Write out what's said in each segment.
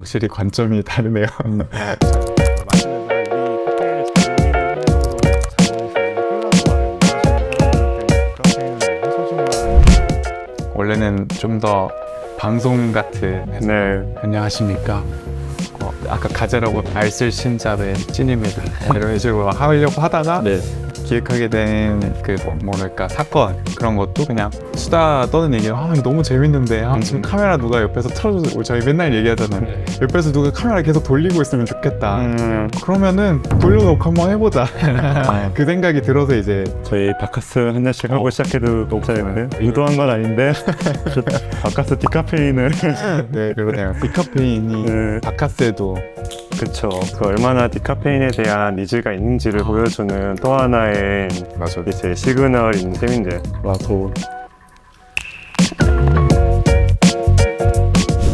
확실히 관점이 다르네요. 원래는 좀 더 방송 같은 네. 안녕하십니까? 아까 가재라고 알쓸 신잡의 찐입니다. 이런 식으로 하려고 하다가 네. 기획하게 된 그 뭐랄까 사건 그런 것도 그냥 수다 떠는 얘기예요. 이거 너무 재밌는데 지금 카메라 누가 옆에서 틀어줘서 저희 맨날 얘기하잖아요. 옆에서 누가 카메라 계속 돌리고 있으면 좋겠다. 그러면은 돌려놓고 한번 해보자. 그 생각이 들어서 이제 저희 바카스 한 잔씩 하고 시작해도 괜찮은데 의도한 건 아닌데 바카스 디카페인을 네 그러네요. 디카페인이 네. 바카스에도 그쵸. 그 얼마나 디카페인에 대한 니즈가 있는지를 보여주는 또 하나의 맞아. 이제 시그널인 셈인데. 와도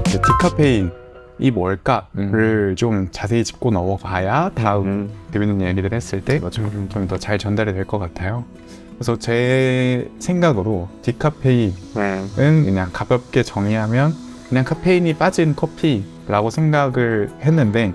디카페인이 뭘까를 좀 자세히 짚고 넘어가야 다음 재밌는 얘기들 했을 때 좀 더 잘 전달이 될 것 같아요. 그래서 제 생각으로 디카페인은 그냥 가볍게 정의하면 그냥 카페인이 빠진 커피라고 생각을 했는데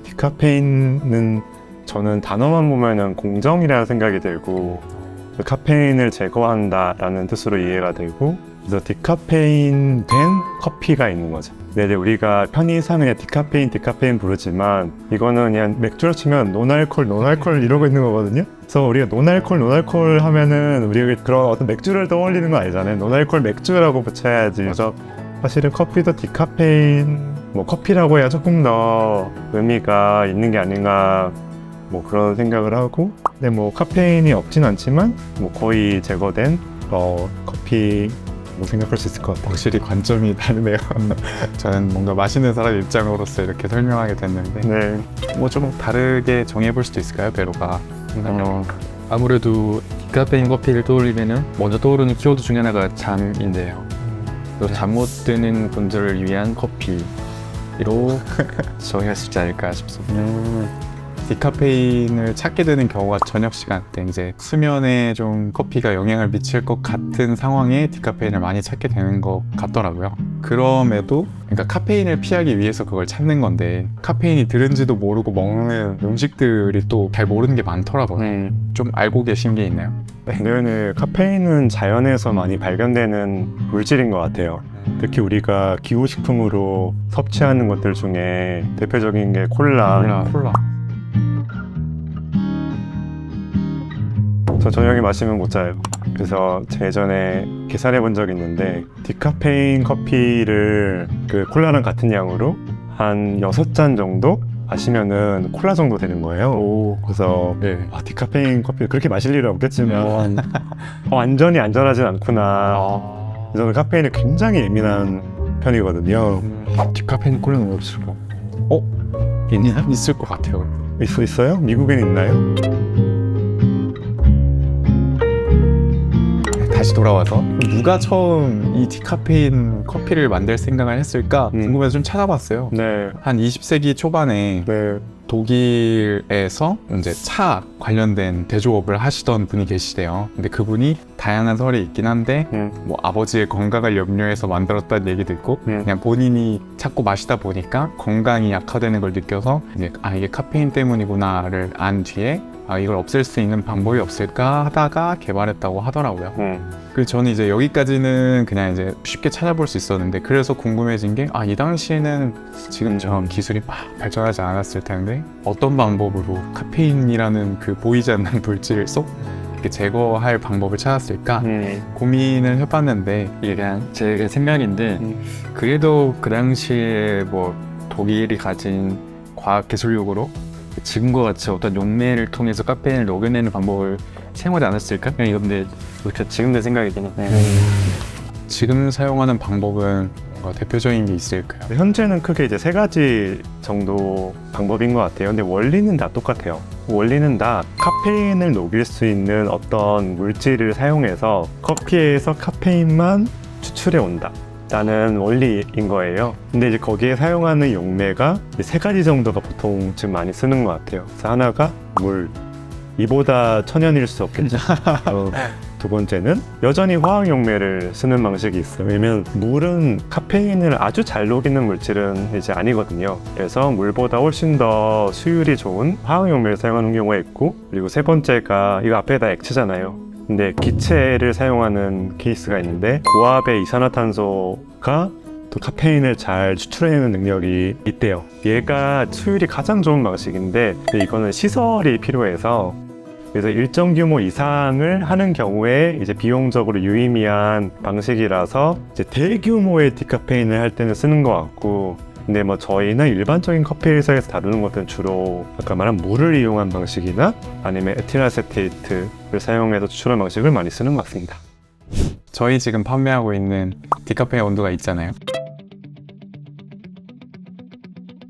디카페인은 저는 단어만 보면은 공정이라는 생각이 들고 카페인을 제거한다라는 뜻으로 이해가 되고 그래서 디카페인 된 커피가 있는 거죠. 네, 이제 우리가 편의상 그냥 디카페인 부르지만 이거는 그냥 맥주로 치면 노알콜 이러고 있는 거거든요. 그래서 우리가 노알콜 하면은 우리가 그런 어떤 맥주를 떠올리는 거 아니잖아요. 노알콜 맥주라고 붙여야지. 그래서 사실은 커피도 디카페인, 커피라고 해야 조금 더 의미가 있는 게 아닌가 그런 생각을 하고 근데 카페인이 없진 않지만 거의 제거된 커피 생각할 수 있을 것 같아요. 확실히 관점이 다르네요. 저는 뭔가 마시는 사람 입장으로서 이렇게 설명하게 됐는데 네. 좀 다르게 정해볼 수도 있을까요, 베로가? 아무래도 디카페인 커피를 떠올리면은 먼저 떠오르는 키워드 중에 하나가 잠인데요. 또 잠 못 드는 분들을 위한 커피로 정의할 수 있지 않을까 싶습니다. 디카페인을 찾게 되는 경우가 저녁 시간 때 이제 수면에 좀 커피가 영향을 미칠 것 같은 상황에 디카페인을 많이 찾게 되는 것 같더라고요. 그럼에도 그러니까 카페인을 피하기 위해서 그걸 찾는 건데 카페인이 들은지도 모르고 먹는 음식들이 또 잘 모르는 게 많더라고요. 좀 알고 계신 게 있나요? 네, 카페인은 자연에서 많이 발견되는 물질인 것 같아요. 특히 우리가 기호식품으로 섭취하는 것들 중에 대표적인 게 콜라. 저 저녁에 마시면 못 자요. 그래서 제가 예전에 계산해 본 적이 있는데 디카페인 커피를 그 콜라랑 같은 양으로 한 6잔 정도 마시면은 콜라 정도 되는 거예요. 그래서 디카페인 커피 그렇게 마실 일은 없겠지만 완전히 안전하진 않구나. 저는 카페인에 굉장히 예민한 편이거든요. 디카페인 콜라는 없을 거. 있을 것 같아요. 있어요? 미국엔 있나요? 다시 돌아와서 누가 처음 이 디카페인 커피를 만들 생각을 했을까 궁금해서 좀 찾아봤어요. 네. 한 20세기 초반에 독일에서 이제 차 관련된 대조업을 하시던 분이 계시대요. 근데 그분이 다양한 설이 있긴 한데 아버지의 건강을 염려해서 만들었다는 얘기도 있고 그냥 본인이 자꾸 마시다 보니까 건강이 약화되는 걸 느껴서 이제 이게 카페인 때문이구나를 안 뒤에 이걸 없앨 수 있는 방법이 없을까 하다가 개발했다고 하더라고요. 그래서 저는 이제 여기까지는 그냥 이제 쉽게 찾아볼 수 있었는데 그래서 궁금해진 게 이 당시에는 지금처럼 기술이 막 발전하지 않았을 텐데 어떤 방법으로 카페인이라는 그 보이지 않는 물질을 쏙 이렇게 제거할 방법을 찾았을까 고민을 해봤는데 이게 그냥 제 생각인데 그래도 그 당시에 독일이 가진 과학 기술력으로 지금과 같이 어떤 용매를 통해서 카페인을 녹여내는 방법을 사용하지 않았을까? 그냥 이건데 지금 내 생각이긴 해. 지금 사용하는 방법은 뭔가 대표적인 게 있을까요? 현재는 크게 이제 3가지 정도 방법인 것 같아요. 근데 원리는 다 똑같아요. 원리는 다 카페인을 녹일 수 있는 어떤 물질을 사용해서 커피에서 카페인만 추출해 온다 라는 원리인 거예요. 근데 이제 거기에 사용하는 용매가 3가지 정도가 보통 지금 많이 쓰는 것 같아요. 그래서 하나가 물. 이보다 천연일 수 없겠죠. 두 번째는 여전히 화학 용매를 쓰는 방식이 있어요. 왜냐면 물은 카페인을 아주 잘 녹이는 물질은 이제 아니거든요. 그래서 물보다 훨씬 더 수율이 좋은 화학 용매를 사용하는 경우가 있고, 그리고 세 번째가 이거 앞에다 액체잖아요. 근데 기체를 사용하는 케이스가 있는데 고압의 이산화탄소가 또 카페인을 잘 추출해내는 능력이 있대요. 얘가 수율이 가장 좋은 방식인데 이거는 시설이 필요해서, 그래서 일정 규모 이상을 하는 경우에 이제 비용적으로 유의미한 방식이라서 이제 대규모의 디카페인을 할 때는 쓰는 것 같고, 근데 뭐 저희는 일반적인 커피 회사에서 다루는 것들은 주로 아까 말한 물을 이용한 방식이나 아니면 에틸아세테이트를 사용해서 추출하는 방식을 많이 쓰는 것 같습니다. 저희 지금 판매하고 있는 디카페인 원두가 있잖아요.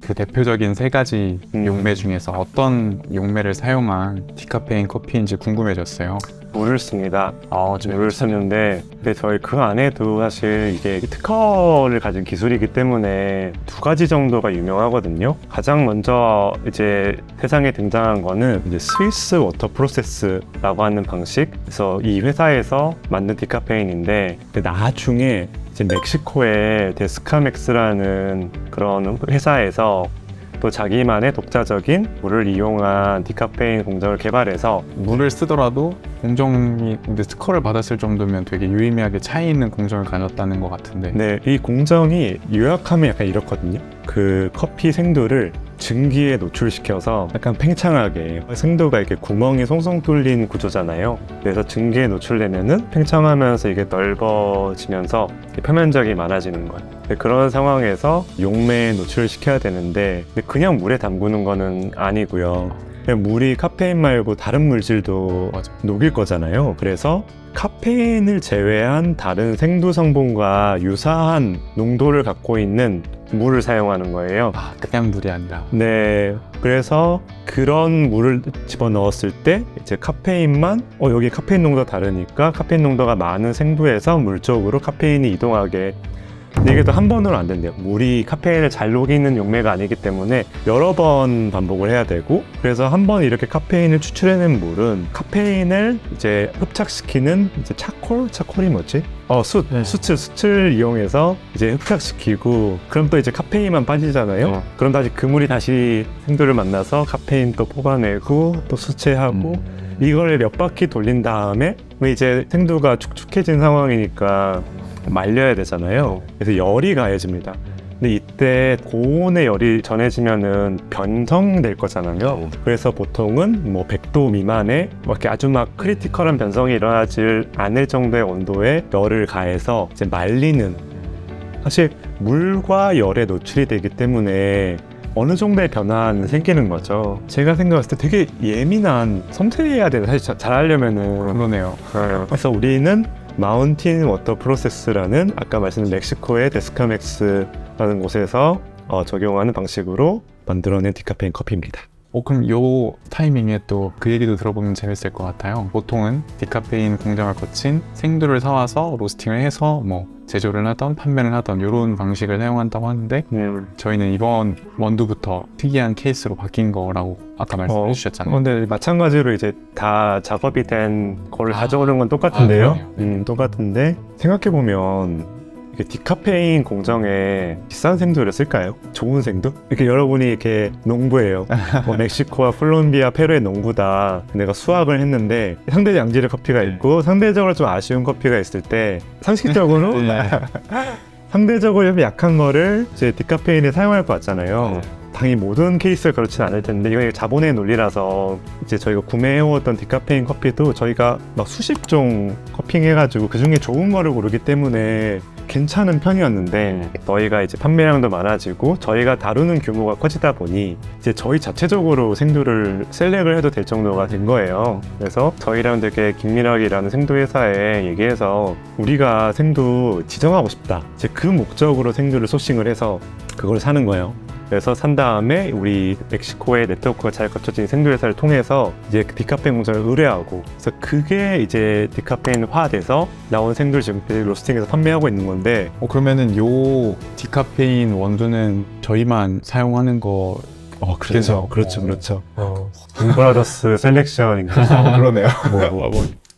그 대표적인 세 가지 용매 중에서 어떤 용매를 사용한 디카페인 커피인지 궁금해졌어요. 물을 씁니다. 좀 물을 쓰는데, 근데 저희 그 안에도 사실 이게 특허를 가진 기술이기 때문에 두 가지 정도가 유명하거든요. 가장 먼저 이제 세상에 등장한 거는 이제 스위스 워터 프로세스라고 하는 방식. 그래서 이 회사에서 만든 디카페인인데, 나중에 이제 멕시코의 데스카맥스라는 그런 회사에서 또 자기만의 독자적인 물을 이용한 디카페인 공정을 개발해서, 물을 쓰더라도 공정이 근데 특허를 받았을 정도면 되게 유의미하게 차이 있는 공정을 가졌다는 것 같은데. 네, 이 공정이 요약하면 약간 이렇거든요. 그 커피 생두를 증기에 노출시켜서 약간 팽창하게, 생두가 이렇게 구멍이 송송 뚫린 구조잖아요. 그래서 증기에 노출되면은 팽창하면서 이게 넓어지면서 표면적이 많아지는 거예요. 그런 상황에서 용매에 노출시켜야 되는데 그냥 물에 담그는 거는 아니고요. 그냥 물이 카페인 말고 다른 물질도 녹일 거잖아요. 그래서 카페인을 제외한 다른 생두 성분과 유사한 농도를 갖고 있는 물을 사용하는 거예요. 그냥 물이 아니라. 네, 그래서 그런 물을 집어넣었을 때 이제 카페인만 여기 카페인 농도가 다르니까 카페인 농도가 많은 생두에서 물 쪽으로 카페인이 이동하게. 근데 이게 또 한 번으로 안 된대요. 물이 카페인을 잘 녹이는 용매가 아니기 때문에 여러 번 반복을 해야 되고, 그래서 한 번 이렇게 카페인을 추출해낸 물은 카페인을 이제 흡착시키는 이제 차콜이 뭐지? 숯을 이용해서 이제 흡착시키고, 그럼 또 이제 카페인만 빠지잖아요. 그럼 다시 그 물이 다시 생두를 만나서 카페인 또 뽑아내고 또 수체하고 이걸 몇 바퀴 돌린 다음에 이제 생두가 축축해진 상황이니까 말려야 되잖아요. 그래서 열이 가해집니다. 근데 이때 고온의 열이 전해지면은 변성될 거잖아요. 그래서 보통은 뭐 100도 미만에 이렇게 아주 막 크리티컬한 변성이 일어나지 않을 정도의 온도에 열을 가해서 이제 말리는, 사실 물과 열에 노출이 되기 때문에 어느 정도의 변화는 생기는 거죠. 제가 생각했을 때 되게 예민한, 섬세해야 되는, 사실 잘 하려면은. 그러네요. 그래서 우리는 마운틴 워터 프로세스라는 아까 말씀드린 멕시코의 데스카맥스라는 곳에서 적용하는 방식으로 만들어낸 디카페인 커피입니다. 그럼 요 타이밍에 또 그 얘기도 들어보면 재밌을 것 같아요. 보통은 디카페인 공정을 거친 생두를 사와서 로스팅을 해서 뭐 제조를 하던 판매를 하던 이런 방식을 사용한다고 하는데, 저희는 이번 원두부터 특이한 케이스로 바뀐 거라고 아까 말씀해 주셨잖아요. 근데 마찬가지로 이제 다 작업이 된 거를 가져오는 건 똑같은데요. 똑같은데 생각해보면 디카페인 공정에 비싼 생두를 쓸까요? 좋은 생두? 이렇게 여러분이 이렇게 농부예요. 멕시코와 콜롬비아, 페루의 농부다. 내가 수확을 했는데 상대 양질의 커피가 있고 상대적으로 좀 아쉬운 커피가 있을 때 상식적으로 상대적으로 좀 약한 거를 이제 디카페인에 사용할 것 같잖아요. 당연히 모든 케이스가 그렇진 않을 텐데 이건 자본의 논리라서 이제 저희가 구매해왔던 디카페인 커피도 저희가 막 수십 종 커핑해가지고 그 중에 좋은 거를 고르기 때문에 괜찮은 편이었는데, 저희가 이제 판매량도 많아지고 저희가 다루는 규모가 커지다 보니 이제 저희 자체적으로 생두를 셀렉을 해도 될 정도가 된 거예요. 그래서 저희랑 되게 긴밀하게 일하는 생두 회사에 얘기해서 우리가 생두 지정하고 싶다. 이제 그 목적으로 생두를 소싱을 해서 그걸 사는 거예요. 그래서 산 다음에 우리 멕시코의 네트워크가 잘 갖춰진 생두 회사를 통해서 이제 디카페인 공장을 의뢰하고, 그래서 그게 이제 디카페인화돼서 나온 생두를 지금 로스팅해서 판매하고 있는 건데. 그러면은 요 디카페인 원두는 저희만 사용하는 거. 그렇죠. 브라더스 셀렉션인가. 그러네요.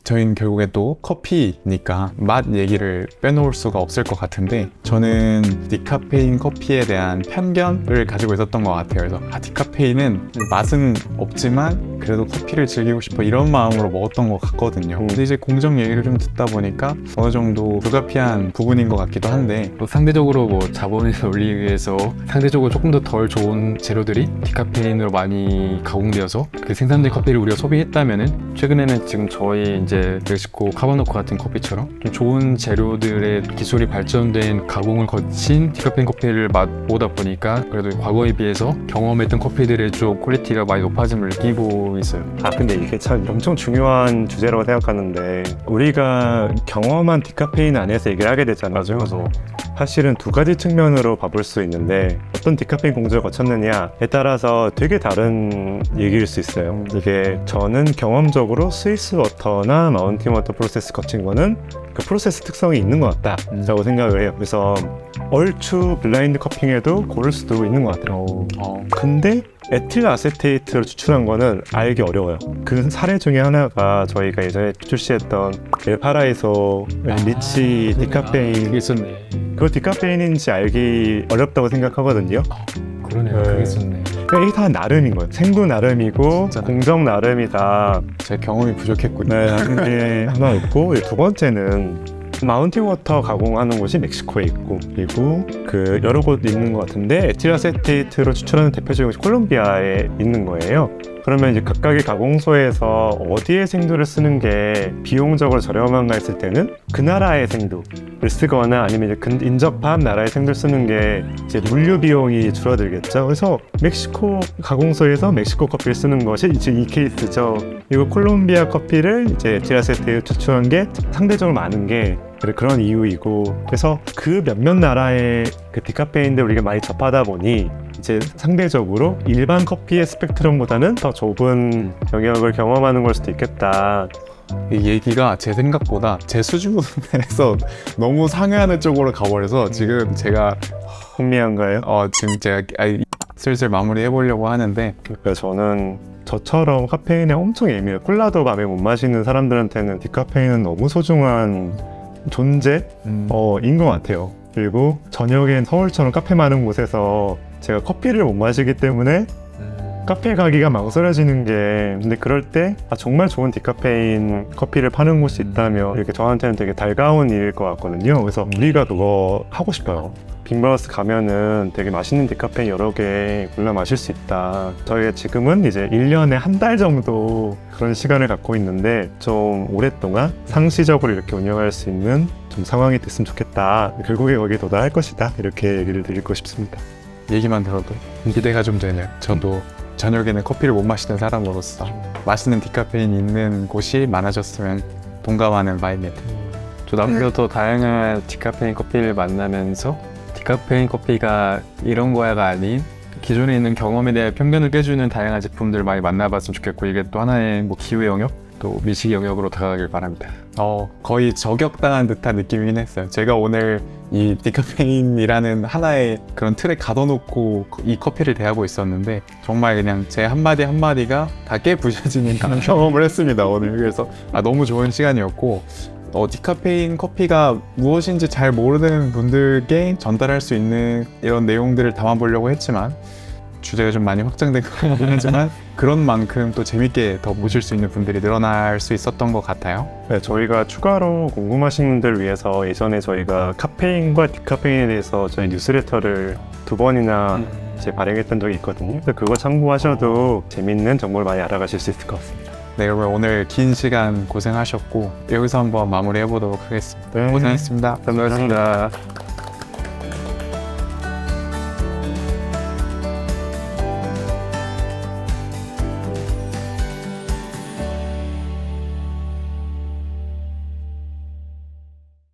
저희는 결국에 또 커피니까 맛 얘기를 빼놓을 수가 없을 것 같은데 저는 디카페인 커피에 대한 편견을 가지고 있었던 것 같아요. 그래서 디카페인은 맛은 없지만 그래도 커피를 즐기고 싶어 이런 마음으로 먹었던 것 같거든요. 근데 이제 공정 얘기를 좀 듣다 보니까 어느 정도 불가피한 부분인 것 같기도 한데 또 상대적으로 뭐 자본을 올리기 위해서 상대적으로 조금 더 덜 좋은 재료들이 디카페인으로 많이 가공되어서 그 생산된 커피를 우리가 소비했다면은 최근에는 지금 저희 이제 멕시코 카바노코 같은 커피처럼 좀 좋은 재료들의 기술이 발전된 가공을 거친 디카페인 커피를 맛보다 보니까 그래도 과거에 비해서 경험했던 커피들의 좀 퀄리티가 많이 높아짐을 느끼고 있어요. 근데 이게 참 엄청 중요한 주제라고 생각하는데 우리가 경험한 디카페인 안에서 얘기를 하게 되잖아요. 그래서 사실은 두 가지 측면으로 봐볼 수 있는데 어떤 디카페인 공정을 거쳤느냐에 따라서 되게 다른 얘기일 수 있어요. 이게 저는 경험적으로 스위스 워터나 마운틴 워터 프로세스 거친 거는 그 프로세스 특성이 있는 것 같다라고 생각을 해요. 그래서 얼추 블라인드 커핑에도 고를 수도 있는 것 같아요. 근데 에틸 아세테이트를 추출한 거는 알기 어려워요. 그 사례 중에 하나가 저희가 예전에 출시했던 엘파라이소 리치 디카페인, 그게 있었네. 그거 디카페인인지 알기 어렵다고 생각하거든요. 그러네요. 네. 그게 있었네. 그러니까 이게 다 나름인 거예요. 생도 나름이고 진짜. 공정 나름이다. 제 경험이 부족했군요. 네, 하는 게 하나 있고, 두 번째는 마운틴 워터 가공하는 곳이 멕시코에 있고, 그리고 그 여러 곳 있는 것 같은데 에틸아세테이트로 추출하는 대표적인 곳이 콜롬비아에 있는 거예요. 그러면 이제 각각의 가공소에서 어디에 생두를 쓰는 게 비용적으로 저렴한가 했을 때는 그 나라의 생두를 쓰거나 아니면 이제 인접한 나라의 생두를 쓰는 게 이제 물류 비용이 줄어들겠죠. 그래서 멕시코 가공소에서 멕시코 커피를 쓰는 것이 이제 이 케이스죠. 그리고 콜롬비아 커피를 이제 에틸아세테이트로 추출한 게 상대적으로 많은 게 그런 이유이고, 그래서 그 몇몇 나라의 그 디카페인들 우리가 많이 접하다 보니 이제 상대적으로 일반 커피의 스펙트럼보다는 더 좁은 영역을 경험하는 걸 수도 있겠다. 이 얘기가 제 생각보다 제 수준에서 너무 상회하는 쪽으로 가버려서 지금 제가 흥미한가요? 지금 제가 슬슬 마무리 해보려고 하는데 그러니까 저는 저처럼 카페인에 엄청 예민해요. 콜라도 밤에 못 마시는 사람들한테는 디카페인은 너무 소중한 존재인 것 같아요. 그리고 저녁엔 서울처럼 카페 많은 곳에서 제가 커피를 못 마시기 때문에 카페 가기가 망설여지는 게, 근데 그럴 때 정말 좋은 디카페인 커피를 파는 곳이 있다면 이렇게 저한테는 되게 달가운 일일 것 같거든요. 그래서 우리가 그거 하고 싶어요. 빅마우스 가면은 되게 맛있는 디카페인 여러 개 골라 마실 수 있다. 저희가 지금은 이제 1년에 한 달 정도 그런 시간을 갖고 있는데 좀 오랫동안 상시적으로 이렇게 운영할 수 있는 좀 상황이 됐으면 좋겠다. 결국에 거기에 도달할 것이다. 이렇게 얘기를 드리고 싶습니다. 얘기만 들어도 기대가 좀 되네요. 저도 저녁에는 커피를 못 마시는 사람으로서 맛있는 디카페인이 있는 곳이 많아졌으면 동감하는 바입니다. 저도 앞으로 더 다양한 디카페인 커피를 만나면서 디카페인 커피가 이런 거야가 아닌 기존에 있는 경험에 대한 편견을 깨주는 다양한 제품들을 많이 만나봤으면 좋겠고, 이게 또 하나의 뭐 기회 영역, 또 미식 영역으로 다가가길 바랍니다. 거의 저격당한 듯한 느낌이긴 했어요. 제가 오늘 이 디카페인이라는 하나의 그런 틀에 가둬놓고 이 커피를 대하고 있었는데 정말 그냥 제 한마디 한마디가 다 깨부셔지는 그런 경험을 했습니다, 오늘. 그래서 너무 좋은 시간이었고, 디카페인 커피가 무엇인지 잘 모르는 분들께 전달할 수 있는 이런 내용들을 담아보려고 했지만 주제가 좀 많이 확장된 것 같긴 하지만 그런 만큼 또 재밌게 더 보실 수 있는 분들이 늘어날 수 있었던 것 같아요. 네, 저희가 추가로 궁금하신 분들 위해서 예전에 저희가 카페인과 디카페인에 대해서 저희 뉴스레터를 2번이나 이제 발행했던 적이 있거든요. 그래서 그거 참고하셔도 재밌는 정보를 많이 알아가실 수 있을 것 같습니다. 네, 여러분 오늘 긴 시간 고생하셨고 여기서 한번 마무리해보도록 하겠습니다. 네. 고생하셨습니다. 감사합니다.